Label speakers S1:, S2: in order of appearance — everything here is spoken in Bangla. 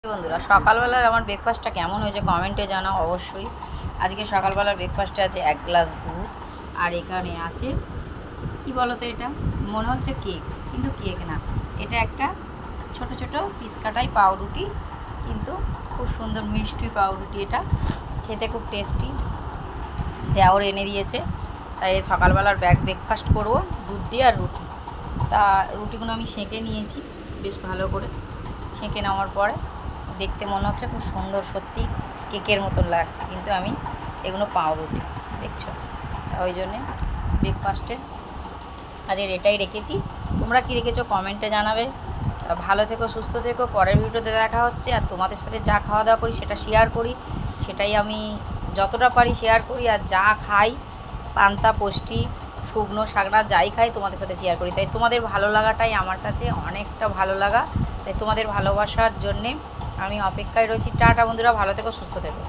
S1: বন্ধুরা, সকালবেলার আমার ব্রেকফাস্টটা কেমন হয়েছে কমেন্টে জানাও অবশ্যই। আজকে সকালবেলার ব্রেকফাস্টে আছে 1 গ্লাস দুধ, আর এখানে আছে কি বলো তো, এটা মনে হচ্ছে কেক, কিন্তু কেক না, এটা একটা ছোট ছোট পিস কাটাই পাউরুটি, কিন্তু খুব সুন্দর মিষ্টি পাউরুটি। এটা খেতে খুব টেস্টি, দেওর এনে দিয়েছে। তাই সকালবেলার ব্রেকফাস্ট করবো দুধ দিয়ে আর রুটি। তা রুটিগুলো আমি সেঁকে নিয়েছি বেশ ভালো করে। সেঁকে নেওয়ার পরে দেখতে মনে হচ্ছে খুব সুন্দর, সত্যি কেকের মতন লাগছে, কিন্তু আমি এগুলো পাউরুটি দেখছো। তা ওই জন্যে ব্রেকফাস্টে আজকের এটাই রেখেছি। তোমরা কি রেখেছো কমেন্টে জানাবে। ভালো থেকো, সুস্থ থেকো। পরের ভিডিওতে দেখা হচ্ছে। আর তোমাদের সাথে যা খাওয়া দাওয়া করি সেটা শেয়ার করি, সেটাই আমি যতটা পারি শেয়ার করি। আর যা খাই পান্তা পুষ্টি শুকনো শাকনা যাই খাই তোমাদের সাথে শেয়ার করি। তাই তোমাদের ভালো লাগাটাই আমার কাছে অনেকটা ভালো লাগা। তাই তোমাদের ভালোবাসার জন্যে আমি অপেক্ষায় রয়েছি। টাটা বন্ধুরা, ভালো থেকো, সুস্থ থেকো।